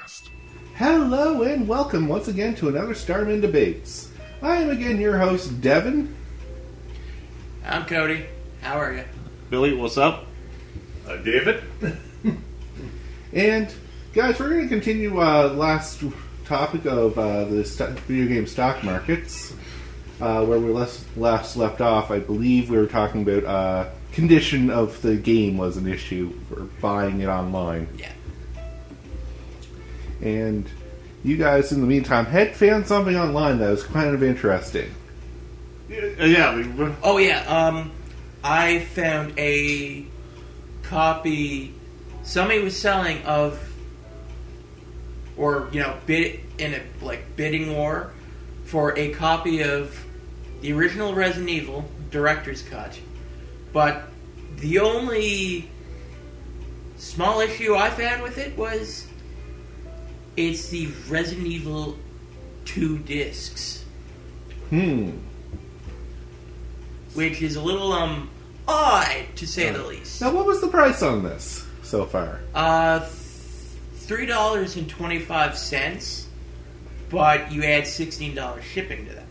Podcast. Hello and welcome once again to another Starmen Debates. I am again your host, Devin. I'm Cody. How are you? Billy, what's up? David? And, guys, we're going to continue last topic of the video game stock markets. Where we last left off, I believe we were talking about condition of the game was an issue for buying it online. Yeah. And you guys, in the meantime, had found something online that was kind of interesting. Yeah. Oh, yeah. I found a copy somebody was selling of, or, bid in a, bidding war for a copy of the original Resident Evil Director's Cut. But the only small issue I found with it was it's the Resident Evil 2 discs. Which is a little, odd, to say the least. Now, what was the price on this so far? $3.25, but you add $16 shipping to that.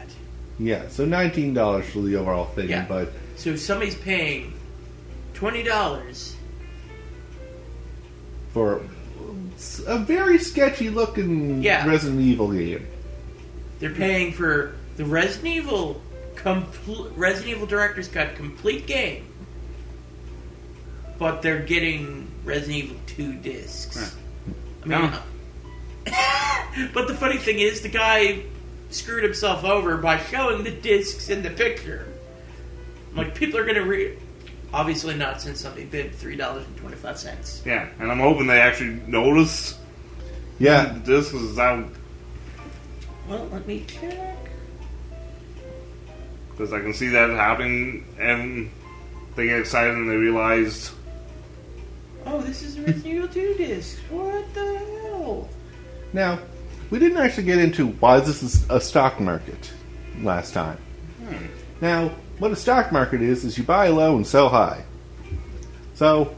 Yeah, so $19 for the overall thing, Yeah. but... So if somebody's paying $20... for a very sketchy-looking Resident Evil game. They're paying for the Resident Evil Director's Cut complete game, but they're getting Resident Evil 2 discs. I mean, but the funny thing is, the guy screwed himself over by showing the discs in the picture. Like, people are going to obviously not, since somebody bid $3.25. Yeah, and I'm hoping they actually notice. Yeah. This is out. Well, let me check. Because I can see that happening, and they get excited and they realized. Oh, this is a Resident Evil 2 disc. What the hell? Now, we didn't actually get into why this is a stock market last time. Now, what a stock market is you buy low and sell high. So,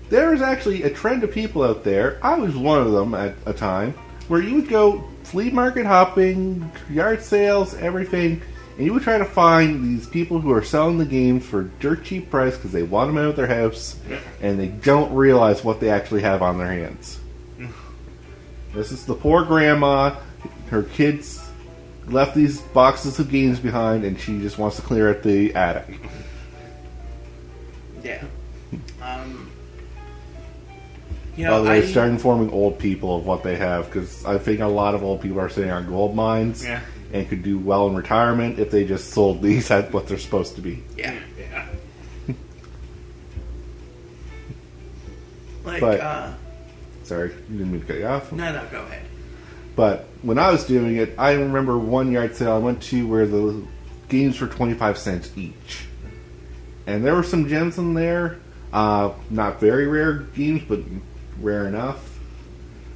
there is actually a trend of people out there, I was one of them at a time, where you would go flea market hopping, yard sales, everything, and you would try to find these people who are selling the games for dirt cheap price because they want them out of their house, and they don't realize what they actually have on their hands. This is the poor grandma, her kids left these boxes of games behind, and she just wants to clear out the attic. Yeah. By the way, start informing old people of what they have, because I think a lot of old people are sitting on gold mines and could do well in retirement if they just sold these at what they're supposed to be. Yeah. Sorry, you didn't mean to cut you off. No, go ahead. But when I was doing it, I remember one yard sale I went to where the games were 25 cents each. And there were some gems in there. Not very rare games, but rare enough.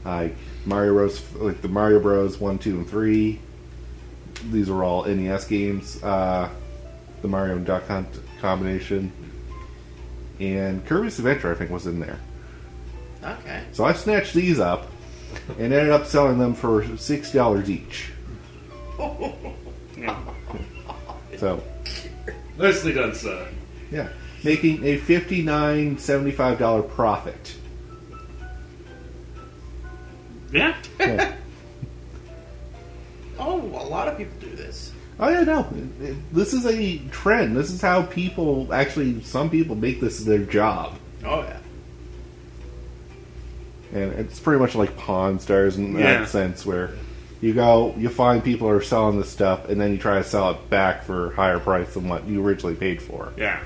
Like Mario Bros. Like the Mario Bros. 1, 2, and 3. These were all NES games. The Mario and Duck Hunt combination. And Kirby's Adventure, I think, was in there. Okay. So I snatched these up and ended up selling them for $6 each. So, Nicely done, sir. yeah, making a $59.75 profit. Yeah. Yeah. Oh, a lot of people do this. Oh yeah, no, this is a trend. This is how people actually. Some people make this their job. Oh, yeah. And it's pretty much like Pawn Stars in that sense, where you go, you find people are selling this stuff, and then you try to sell it back for a higher price than what you originally paid for. Yeah.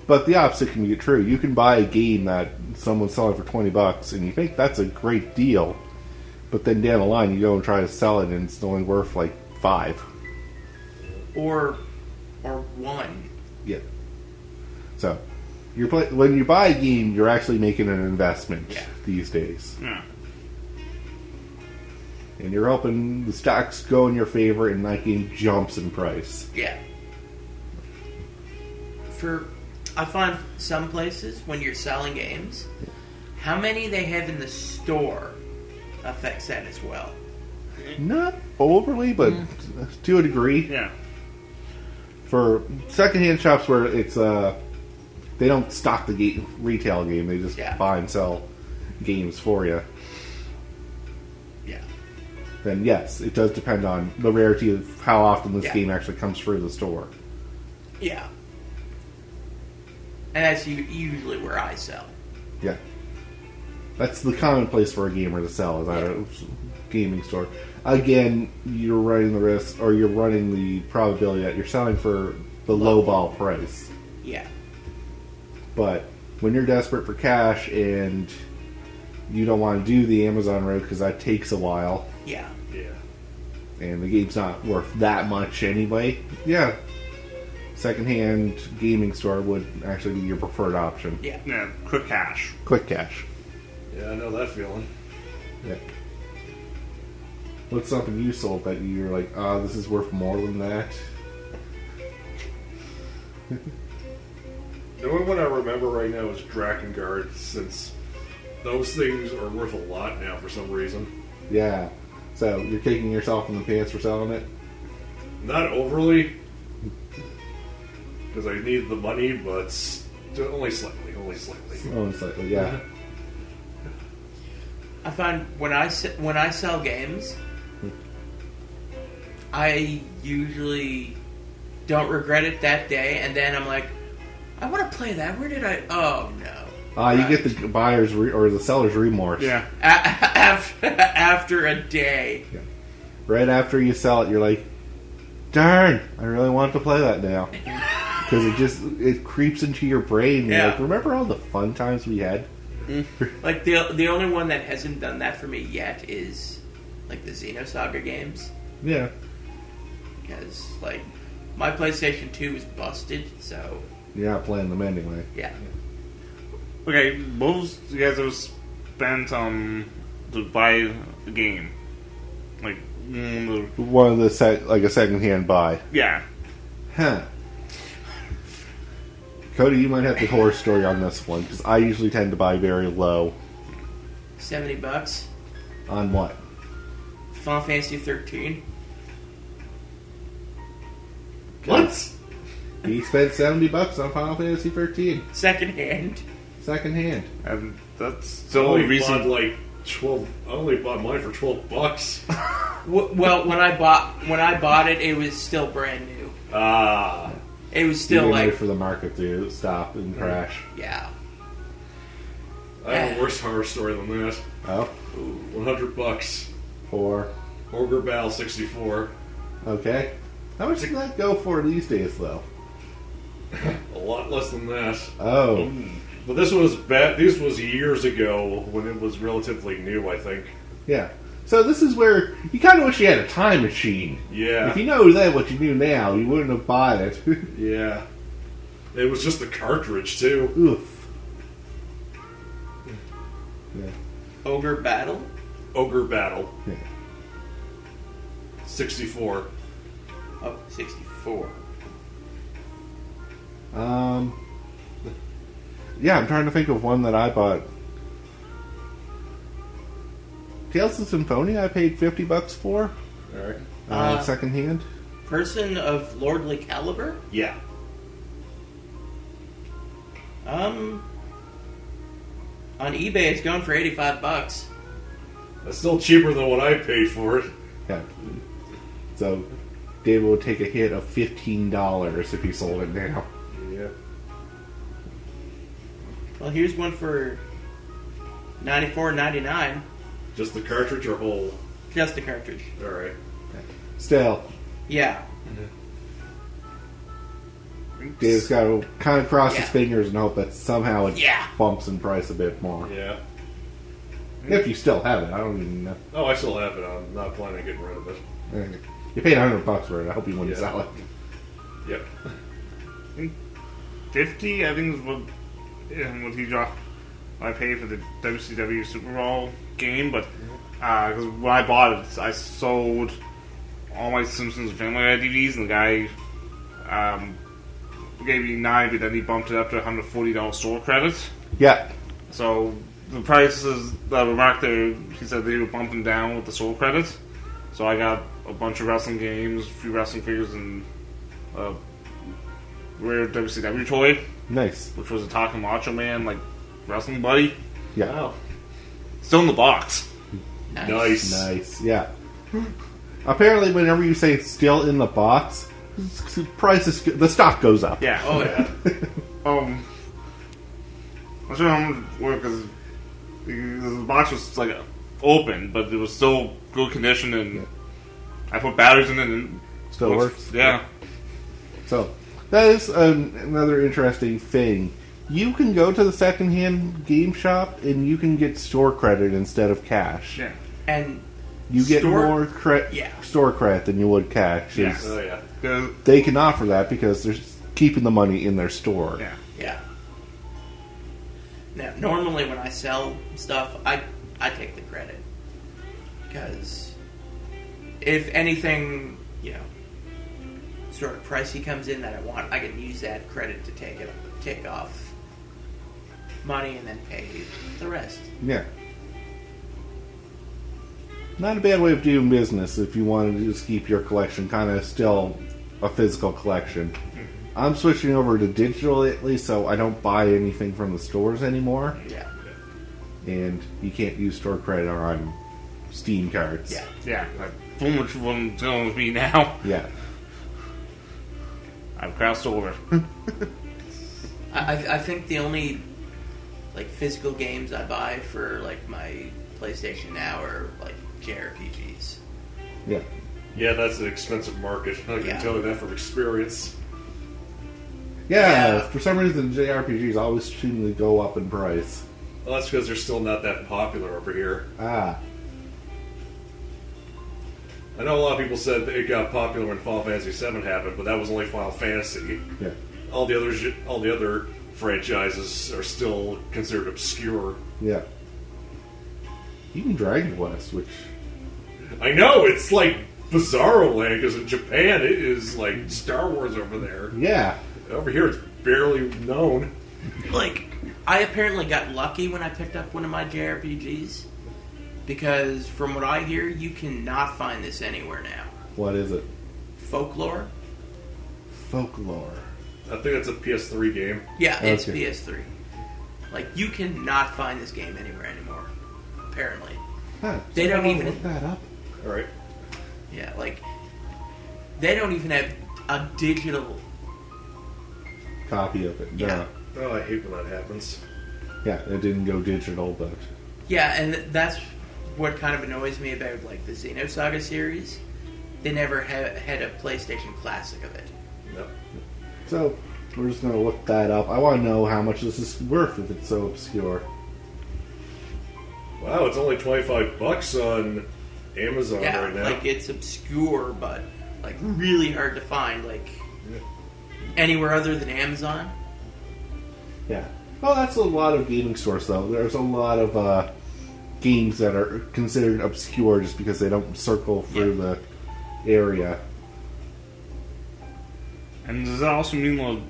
But the opposite can be true. You can buy a game that someone's selling for $20, and you think that's a great deal, but then down the line you go and try to sell it, and it's only worth like $5. Or one. Yeah. So. When you buy a game, you're actually making an investment these days. Yeah. And you're hoping the stocks go in your favor and that game jumps in price. Yeah. I find some places when you're selling games, how many they have in the store affects that as well. Not overly, but to a degree. Yeah. For secondhand shops where it's they don't stock the retail game, they just buy and sell games for you. Yeah. Then yes, it does depend on the rarity of how often this Yeah. game actually comes through the store. Yeah. And that's usually where I sell. Yeah. That's the common place for a gamer to sell, is at a gaming store. Again, you're running the risk, or you're running the probability that you're selling for the low ball price. Yeah. But when you're desperate for cash and you don't want to do the Amazon road because that takes a while, Yeah. Yeah. and the game's not worth that much anyway, yeah, secondhand gaming store would actually be your preferred option. Yeah. Yeah, quick cash. Quick cash. Yeah, I know that feeling. Yeah. What's something you sold that you're like, this is worth more than that? The only one I remember right now is Drakengard, since those things are worth a lot now for some reason. Yeah. So you're kicking yourself in the pants for selling it? Not overly, because I need the money, but only slightly. Only slightly. Oh, slightly, yeah. I find when I sell games, I usually don't regret it that day, and then I'm like, I want to play that. Where did I? Oh no! You get the buyer's or the seller's remorse. Yeah. After a day. Yeah. Right after you sell it, you're like, darn, I really want to play that now. Because it creeps into your brain. You're like, remember all the fun times we had? Like the only one that hasn't done that for me yet is like the Xenosaga games. Yeah. Because like my PlayStation 2 is busted, so You're not playing them anyway. yeah. Okay, most you guys have spent to buy the game? Like, One of the like a secondhand buy. yeah. Huh. Cody, you might have the horror story on this one, because I usually tend to buy very low. $70 On what? Final Fantasy 13. What? He spent $70 on Final Fantasy 13. Secondhand. Secondhand. And that's I still a only reason. bought like 12. I only bought mine for $12. Well, when I bought it, it was still brand new. Ah. It was You still didn't like wait for the market to stop and crash. yeah. I have a worse horror story than that. Oh, $100 for Ogre Battle 64. okay. How much did that go for these days, though? A lot less than that. Oh, But this was This was years ago when it was relatively new, I think. yeah. So this is where you kind of wish you had a time machine. Yeah. If you know then what you knew now, you wouldn't have bought it. Yeah. It was just the cartridge too. Oof. Yeah. Ogre Battle. Ogre Battle Yeah. 64. Oh, 64. Yeah, I'm trying to think of one that I bought. Tales of Symphonia, I paid $50 for. Alright. Secondhand. Person of Lordly Caliber. Yeah. On eBay, it's going for $85. That's still cheaper than what I paid for it. Yeah. So David would take a hit of $15 if he sold it now. Yeah. Well, here's one for $94.99. Just the cartridge or whole? Just the cartridge. Alright. Still, Yeah. Dave's got to kind of cross his Yeah. fingers and hope that somehow it Yeah. bumps in price a bit more. Yeah. If you still have it, I don't even know. Oh, I still have it. I'm not planning on getting rid of it. You paid $100 for it. I hope you wouldn't Yeah. sell it. Yep. 50, I think, is what he dropped. I paid for the WCW Super Bowl game, but because when I bought it, I sold all my Simpsons Family Guy DVDs, and the gave me 9, but then he bumped it up to $140 store credit. Yeah. So the prices that were marked there, he said they were bumping down with the store credit. So I got a bunch of wrestling games, a few wrestling figures, and a rare WCW toy, Nice. which was a Talking Macho Man, like, wrestling buddy. Yeah. Wow. Still in the box. Nice. Nice. Yeah. Apparently, whenever you say "still in the box," the stock goes up. Yeah. Oh yeah. I'm not sure how much work, because the box was, like, open, but it was still good condition, and I put batteries in it, and Still works. Yeah. So that is another interesting thing. You can go to the secondhand game shop and you can get store credit instead of cash. Yeah. And You get store- more Yeah. store credit than you would cash. Yeah. It's- Oh yeah. 'Cause- They can offer that because they're keeping the money in their store. yeah. Yeah. Now, normally when I sell stuff, I take the credit because if anything, sort of pricey comes in that I want, I can use that credit to take off money and then pay the rest. Yeah. Not a bad way of doing business if you wanted to just keep your collection kind of still a physical collection. I'm switching over to digital lately, so I don't buy anything from the stores anymore. Yeah. And you can't use store credit on Steam cards. Yeah. Yeah. Like, so much fun dealing with me now. Yeah. I've crossed over. I think the only physical games I buy for my PlayStation now are JRPGs. Yeah. Yeah, that's an expensive market. I can Yeah. tell you that from experience. Yeah, Yeah. for some reason JRPGs always seem to go up in price. Well, that's because they're still not that popular over here. Ah. I know a lot of people said it got popular when Final Fantasy VII happened, but that was only Final Fantasy. Yeah. All the other franchises are still considered obscure. Yeah. Even Dragon Quest, which... I know, it's like Bizarro Land, because in Japan it is like Star Wars over there. Yeah. Over here it's barely known. I apparently got lucky when I picked up one of my JRPGs because from what I hear, you cannot find this anywhere now. What is it? Folklore? Folklore. I think it's a PS3 game. Yeah, it's Okay. PS3. You cannot find this game anywhere anymore. Apparently. Huh, They don't someone even- look that up. Alright. Yeah, they don't even have a digital. Copy of it. Yeah. No. Oh, I hate when that happens. Yeah, it didn't go digital, but... Yeah, and that's what kind of annoys me about the Xenosaga series. They never had a PlayStation Classic of it. No. So, we're just going to look that up. I want to know how much this is worth if it's so obscure. Wow, it's only $25 on Amazon Yeah, right now. it's obscure, but really hard to find. Anywhere other than Amazon. Yeah. Well, that's a lot of gaming stores, though. There's a lot of games that are considered obscure just because they don't circle through the area. And does that also mean the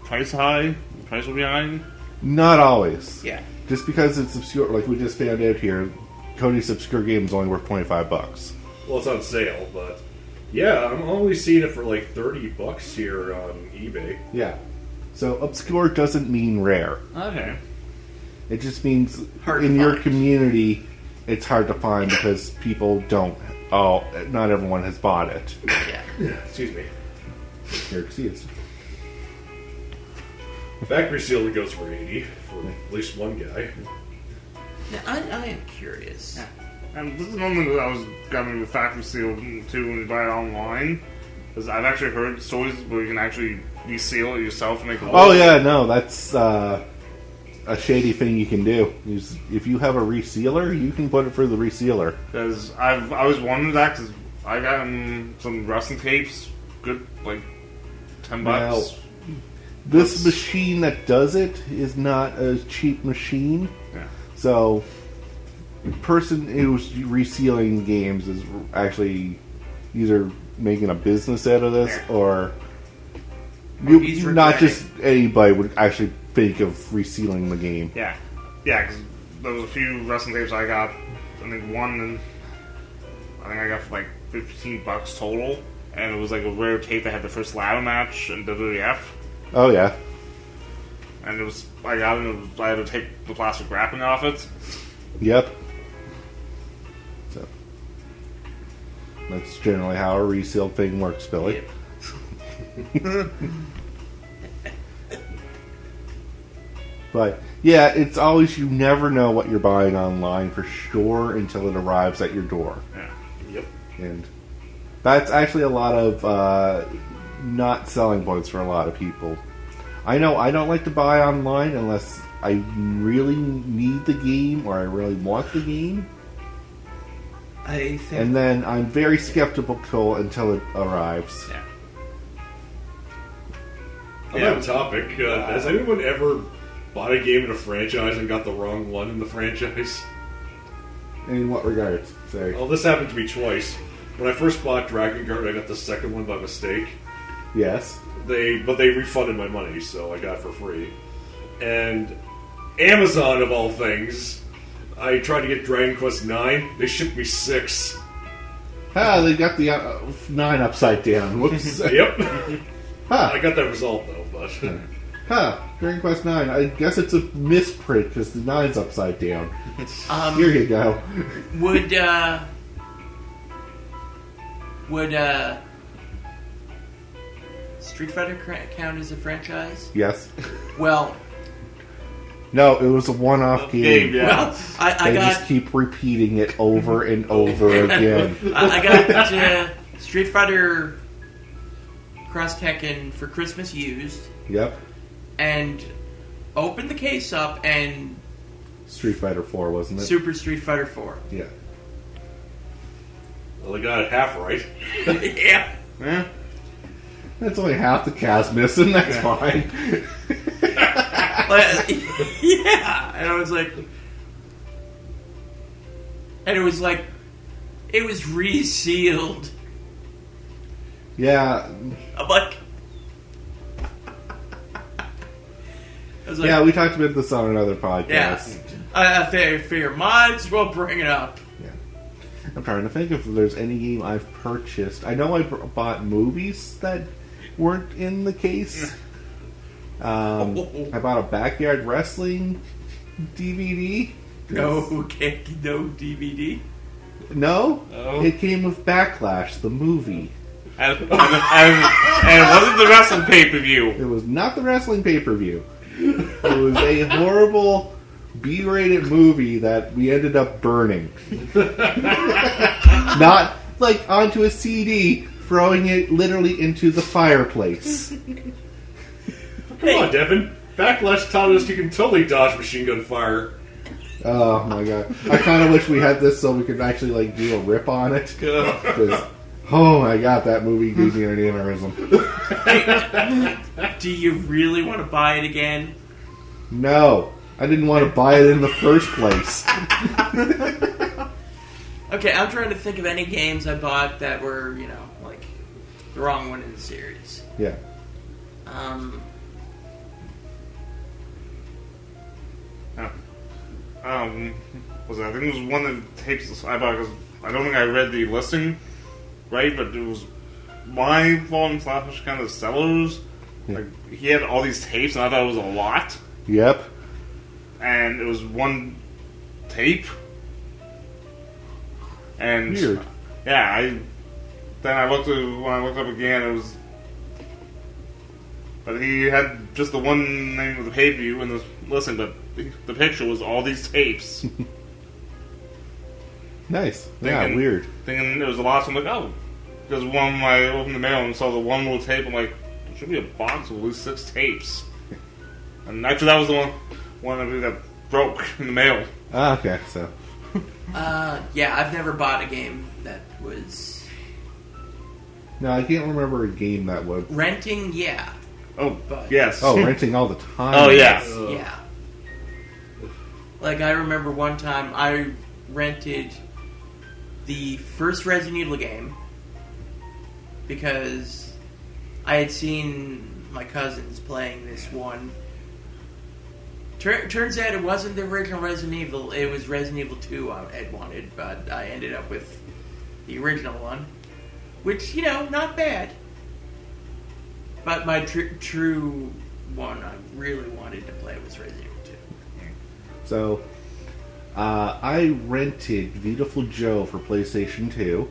price high? The price will be high? Not always. Yeah. Just because it's obscure, like we just found out here, Cody's obscure game is only worth $25. Well, it's on sale, but yeah, I'm only seeing it for $30 here on eBay. Yeah. So obscure doesn't mean rare. Okay. It just means Hard to in your find. community, it's hard to find because people don't. Oh, not everyone has bought it. Yeah. Excuse me. Here, see it. Factory seal goes for $80 for at least one guy. Now, I am curious. And this is one thing that I was got me with Factory Seal too when you buy it online. Because I've actually heard stories where you can actually reseal it yourself to make a Oh yeah, no, that's a shady thing you can do. If you have a resealer, you can put it for the resealer. Because I always wondered that because I got some wrestling tapes, good $10. Now, this machine that does it is not a cheap machine. Yeah. So, the person who's resealing games is actually either making a business out of this or he's not regretting. just anybody would actually think of resealing the game. Yeah, because there was a few wrestling tapes I got. I think one, and I think I got for like $15 total, and it was like a rare tape that had the first ladder match in WWF. Oh yeah. And I got it, and I had to take the plastic wrapping off it. Yep. So that's generally how a reseal thing works, Billy. Yep. But yeah, it's always, you never know what you're buying online for sure until it arrives at your door. Yeah. Yep. And that's actually a lot of not selling points for a lot of people. I know I don't like to buy online unless I really need the game or I really want the game. I think. And then I'm very skeptical until it arrives. Yeah. On that topic, has anyone ever bought a game in a franchise and got the wrong one in the franchise? In what regards? Sorry. Well, this happened to me twice. When I first bought Dragon Guard, I got the second one by mistake. Yes. But they refunded my money, so I got it for free. And Amazon, of all things, I tried to get Dragon Quest 9. They shipped me 6. Ah, they got the 9 upside down. Whoops. Yep. Huh. I got that result though, but Huh. Dragon Quest 9. I guess it's a misprint because the 9's upside down. Um, Here you go. Would Street Fighter count as a franchise? Yes. Well, No, it was a one-off game. Yeah. well, I They got just keep repeating it over and over again. I got Street Fighter Cross Tekken for Christmas used, Yep. and opened the case up, and Street Fighter 4, wasn't it? Super Street Fighter 4. Yeah. well, they got it half right. Yeah. Yeah. That's only half the cast missing. That's fine. Yeah, and I was like, and it was resealed. Yeah. I'm like, I was like, Yeah, we talked about this on another podcast. yeah. I figure might as well bring it up. Yeah. I'm trying to think if there's any game I've purchased. I know I bought movies that weren't in the case. I bought a Backyard Wrestling DVD. No DVD. No, Oh. it came with Backlash, the movie. And it wasn't the wrestling pay-per-view. It was not the wrestling pay-per-view. It was a horrible B-rated movie that we ended up burning. Not like onto a CD, throwing it literally into the fireplace. Come on, Devin. Backlash taught us you can totally dodge machine gun fire. Oh my god! I kind of wish we had this so we could actually like do a rip on it. 'Cause, oh my god, that movie gave me an aneurysm. Do you really want to buy it again? No, I didn't want to buy it in the first place. Okay, I'm trying to think of any games I bought that were, like the wrong one in the series. Yeah. Was it? I think it was one of the tapes I bought because I don't think I read the listing right, but it was my fault and slash kind of sellers. Yeah. Like he had all these tapes, and I thought it was a lot, Yep. and it was one tape. And Weird. yeah, when I looked up again, it was. But he had just the one name of the pay-per-view and the listen, but the picture was all these tapes. Nice. Yeah. Thinking- Weird. Thinking it was a lot, so I'm like, oh. Because when I opened the mail and saw the one little tape, I'm like, there should be a box with at least 6 tapes. And actually, that was the one that broke in the mail. Ah, okay. So. Yeah, I've never bought a game that was No, I can't remember a game that would. renting. Yeah, Oh, But- yes. Oh, renting all the time. Oh, yeah. yeah. Like I remember one time I rented the first Resident Evil game because I had seen my cousins playing this one. Turns out it wasn't the original Resident Evil. It was Resident Evil 2 I had wanted, but I ended up with the original one, which, not bad. But my true one I really wanted to play was Resident Evil 2. So, I rented Beautiful Joe for PlayStation 2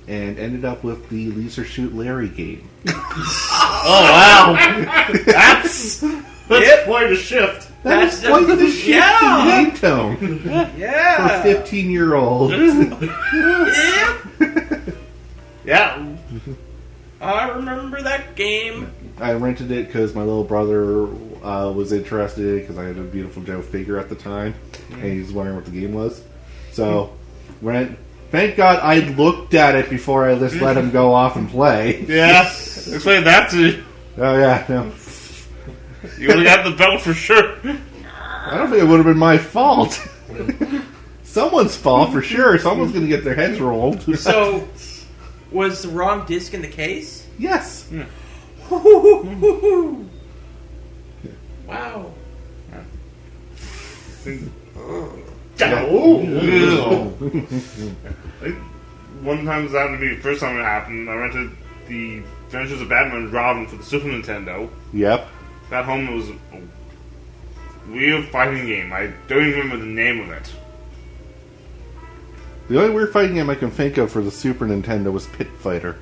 and ended up with the Laser Shoot Larry game. Oh wow, that's quite a shift. That's quite the shift yeah. in game tone Yeah. for 15-year-olds. yeah. I remember that game. I rented it because my little brother was interested in it because I had a Beautiful Joe figure at the time, and he was wondering what the game was. So, thank God I looked at it before I just let him go off and play. Yeah, explain that to you. Oh yeah, no. You would have got the belt for sure. I don't think it would have been my fault. Someone's fault for sure. Someone's going to get their heads rolled. So, was the wrong disc in the case? Yes. Wow. One time that happened to me, the first time it happened, I rented the Adventures of Batman and Robin for the Super Nintendo. Yep. Got home, it was a weird fighting game. I don't even remember the name of it. The only weird fighting game I can think of for the Super Nintendo was Pit Fighter.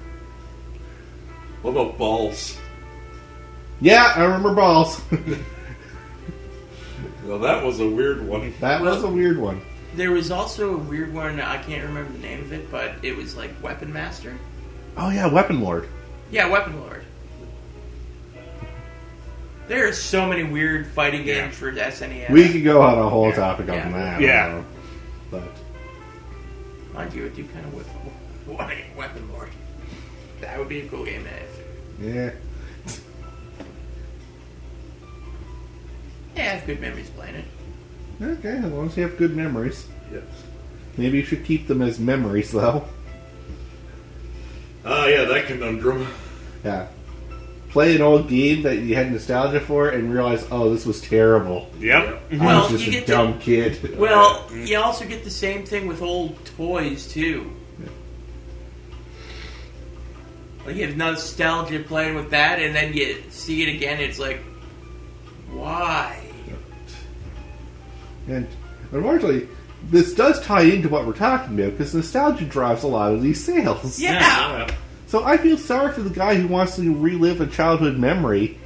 What about balls? Yeah, I remember Balls. Well, that was a weird one. That was a weird one. There was also a weird one, I can't remember the name of it, but it was like Weapon Master. Oh yeah, Weapon Lord. Yeah, Weapon Lord. There are so many weird fighting games for SNES. We could go on a whole topic on Yeah. that. Yeah. But Mind you, I do kind of want to get Weapon Lord. That would be a cool game to have. yeah. Yeah, I have good memories playing it. Okay, as long as you have good memories. Yes. Maybe you should keep them as memories, though. Yeah, that conundrum. Yeah. Play an old game that you had nostalgia for and realize, oh, this was terrible. Yep. I Well, was just you a get dumb kid. Well, you also get the same thing with old toys, too. Like, you have nostalgia playing with that, and then you see it again, it's like, why? And unfortunately, this does tie into what we're talking about, because nostalgia drives a lot of these sales. Yeah! So I feel sorry for the guy who wants to relive a childhood memory,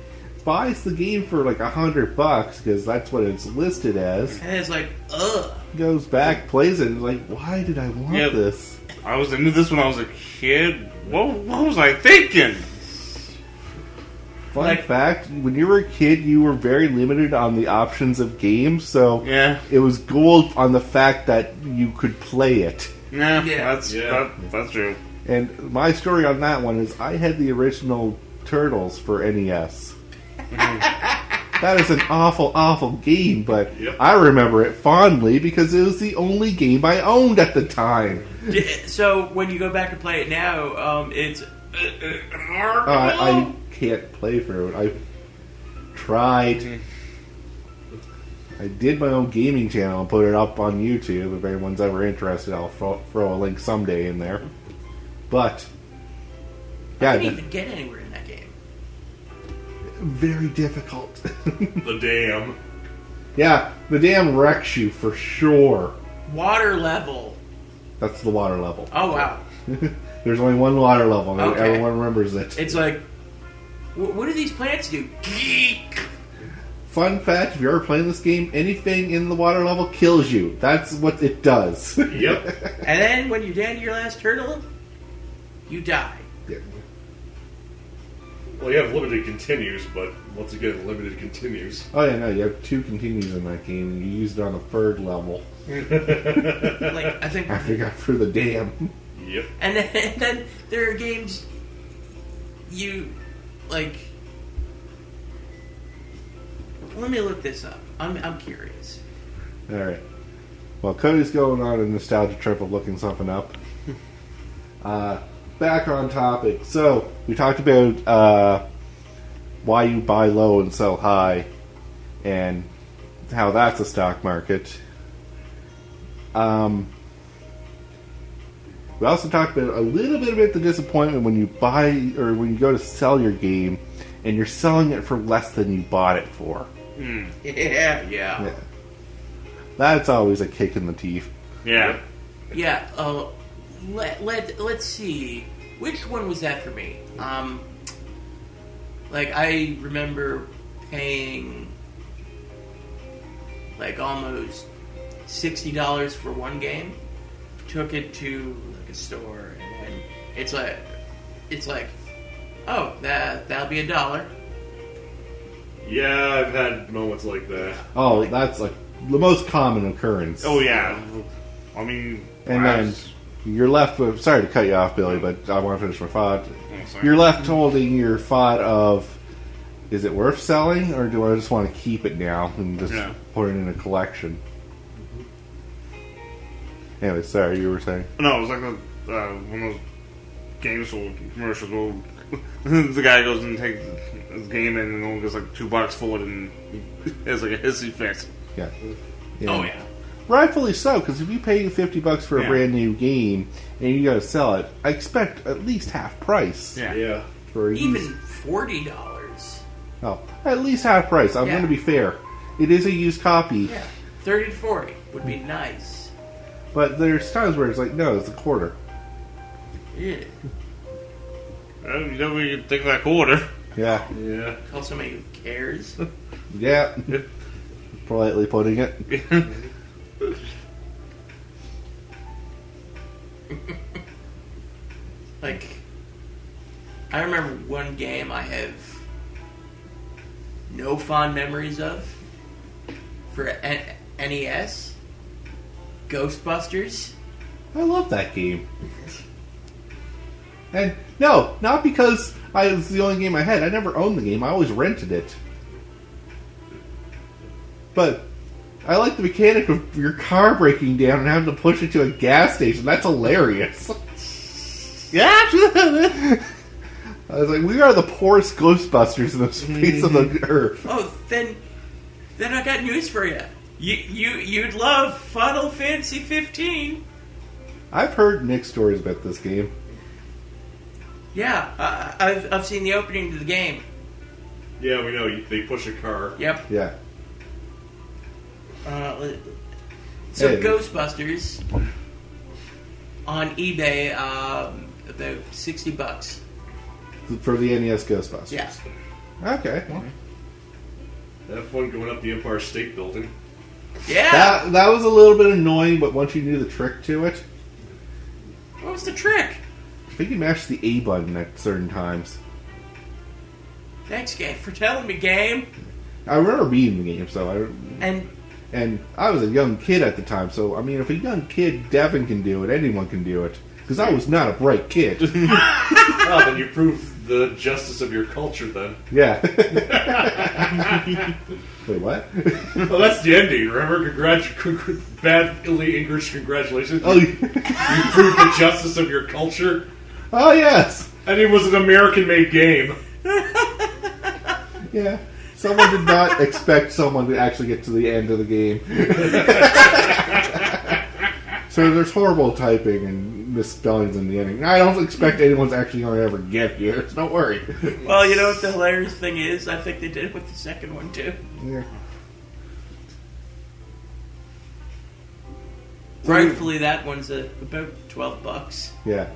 buys the game for like $100, because that's what it's listed as, And it's like, ugh. goes back, plays it, and is like, why did I want Yep. this? I was into this when I was a kid. What was I thinking? Fun fact, when you were a kid, you were very limited on the options of games, so Yeah. it was gold on the fact that you could play it. Yeah, Yeah. that's true. And my story on that one is I had the original Turtles for NES. That is an awful, awful game, but Yep. I remember it fondly because it was the only game I owned at the time. So, when you go back and play it now, it's... I can't play through it. I tried. I did my own gaming channel and put it up on YouTube. If anyone's ever interested, I'll throw a link someday in there. But, yeah, I didn't even get anywhere in that game. very difficult. The dam. Yeah, the dam wrecks you for sure. Water level. That's the water level. Oh, wow. There's only one water level, and Okay. everyone remembers it. It's like, what do these plants do? Geek! Fun fact, if you're ever playing this game, anything in the water level kills you. That's what it does. Yep. And then, when you're down to your last turtle, you die. Well, you have limited continues, but once again, limited continues. Oh yeah, no, you have 2 continues in that game, and you used it on the 3rd level. Like, I think... After you got through the dam. Yep. And then there are games you, like... Let me look this up. I'm curious. Alright. Well, Cody's going on a nostalgia trip of looking something up. Back on topic. So, we talked about why you buy low and sell high, and how that's a stock market. We also talked about a little bit about the disappointment when you buy or when you go to sell your game and you're selling it for less than you bought it for. Yeah. That's always a kick in the teeth. Yeah. Yeah. Let's see. Which one was that for me? Like, I remember paying like almost $60 for one game. Took it to like a store, and then it's like, oh, that'll be $1. Yeah, I've had moments like that. Oh, that's like the most common occurrence. Oh yeah. I mean, And then you're left with, sorry to cut you off, Billy, but I want to finish my thought. sorry. You're left holding your thought of, is it worth selling, or do I just want to keep it now and just put it in a collection? Anyway, sorry, you were saying? No, it was like one of those games or commercials where the guy goes and takes his game in and only gets like $2 for it and it's like a hissy fit. Yeah. Oh yeah. Rightfully so, because if you pay $50 for a brand new game and you got to sell it, I expect at least half price. Yeah. For a Even used, $40. oh, at least half price. I'm going to be fair. It is a used copy, Yeah, 30 to 40 would be nice. but there's times where it's like, no, it's a quarter. Yeah. You know, we could take that quarter. Yeah. Yeah. Call somebody who cares. Yeah. Politely putting it. Like, I remember one game I have no fond memories of for NES, Ghostbusters. I love that game. And no, not because it was the only game I had. I never owned the game. I always rented it. But I like the mechanic of your car breaking down and having to push it to a gas station. That's hilarious. Yeah. I was like, we are the poorest Ghostbusters in the face of the earth. Oh, then I got news for you. You'd love Final Fantasy 15. I've heard mixed stories about this game. Yeah, I've seen the opening to the game. Yeah, we know. They push a car. Yep. Yeah. So Hey. Ghostbusters on eBay, about $60. For the NES Ghostbusters. Yeah. Okay. Well, Have fun going up the Empire State Building. Yeah. that was a little bit annoying, but once you knew the trick to it, What was the trick? I think you mashed the A button at certain times. Thanks, game, for telling me, game. I remember beating the game, And and I was a young kid at the time, so I mean, if a young kid, Devin can do it, anyone can do it. Because I was not a bright kid. Oh, then you prove the justice of your culture, then. Yeah. Wait, what? Oh, that's the ending. Remember? Badly English congratulations. Oh, You proved the justice of your culture. oh yes. And it was an American-made game. Yeah. Someone did not expect someone to actually get to the end of the game. So there's horrible typing and misspellings in the ending. I don't expect anyone's actually going to ever get here, so don't worry. well, you know what the hilarious thing is? I think they did it with the second one too. Yeah. Rightfully, that one's about $12. Yeah.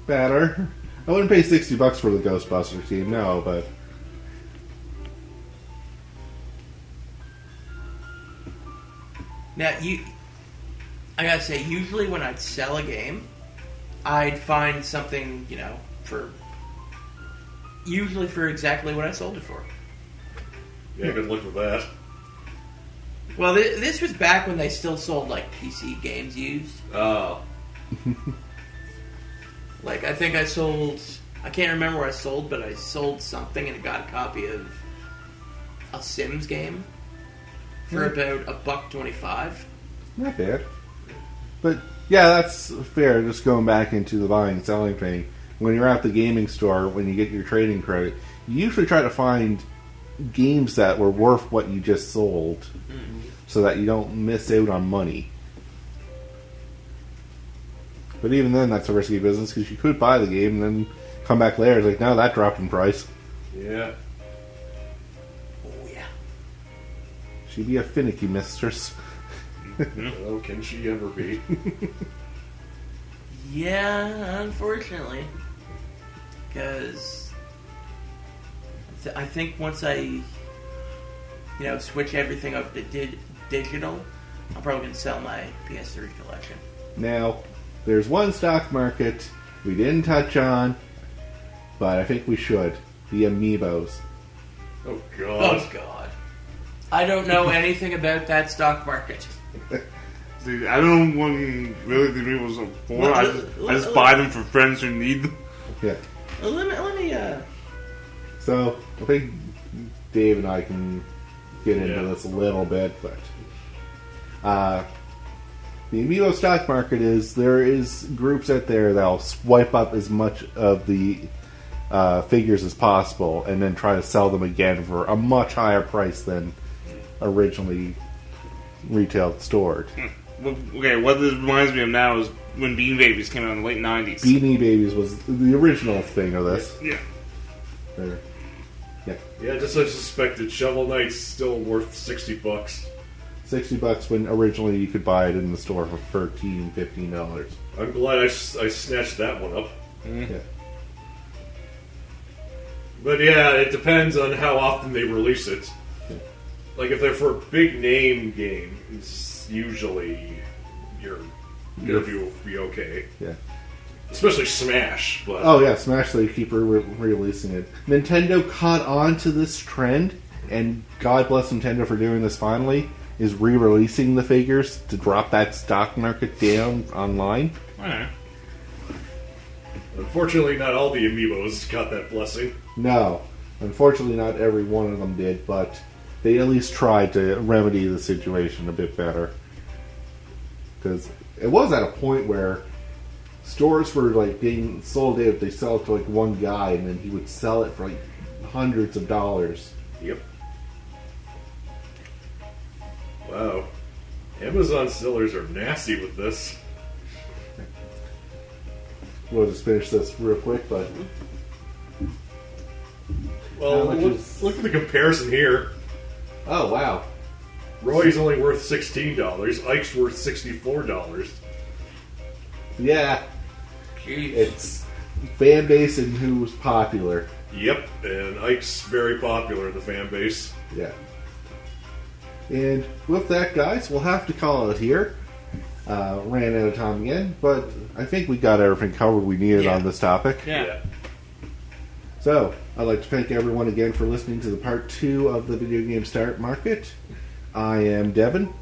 Better. I wouldn't pay $60 for the Ghostbusters game, no, but Now, I gotta say, usually when I'd sell a game, I'd find something, usually for exactly what I sold it for. Yeah, good luck with that. Well, this was back when they still sold, like, PC games used. Oh. Like, I think I can't remember what I sold, but I sold something and got a copy of a Sims game for about $1.25. not bad. But, yeah, that's fair. Just going back into the buying and selling thing. when you're at the gaming store, when you get your trading credit, you usually try to find games that were worth what you just sold, so that you don't miss out on money. But even then, that's a risky business, because you could buy the game and then come back later, it's like, no, that dropped in price. Yeah. Oh, yeah. She'd be a finicky mistress. Oh, can she ever be? Yeah, unfortunately. Because I think once I, switch everything up to digital, I'm probably going to sell my PS3 collection. Now, there's one stock market we didn't touch on, but I think we should. The Amiibos. Oh, God. Oh, God. I don't know anything about that stock market. See, I don't know what really the Amiibos are for. I just buy them for friends who need them. Yeah. Let me. So, I think Dave and I can get into this a little bit, but the Amiibo stock market there is groups out there that'll swipe up as much of the figures as possible and then try to sell them again for a much higher price than originally retail stored. Okay, what this reminds me of now is when Beanie Babies came out in the late 90s. Beanie Babies was the original thing of this. Yeah. There. Yeah. Yeah, just I suspected Shovel Knight's still worth $60. $60 when originally you could buy it in the store for $13, $15. I'm glad I snatched that one up. Yeah. But yeah, it depends on how often they release it. Like if they're for a big name games, usually you're gonna be okay. Yeah. Especially Smash. But Oh yeah, Smash, they keep releasing it. Nintendo caught on to this trend, and God bless Nintendo for doing this finally, is re-releasing the figures to drop that stock market down online. Alright. unfortunately, not all the amiibos got that blessing. No. Unfortunately, not every one of them did, but they at least tried to remedy the situation a bit better. Because it was at a point where stores were like being sold out. They sell it to like one guy, and then he would sell it for like hundreds of dollars. Yep. Wow. Amazon sellers are nasty with this. We'll just finish this real quick, but Well, How much look at the comparison here. oh wow, Roy's only worth $16. Ike's worth $64. yeah, Jeez. it's fan base and who's popular. Yep, and Ike's very popular in the fan base. Yeah. And with that, guys, we'll have to call it here. Ran out of time again, but I think we got everything covered we needed on this topic. Yeah. So, I'd like to thank everyone again for listening to the part 2 of the Video Game Start Market. I am Devin.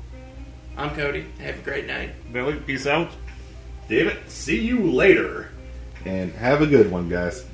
I'm Cody. Have a great night. Billy, peace out. David, see you later. And have a good one, guys.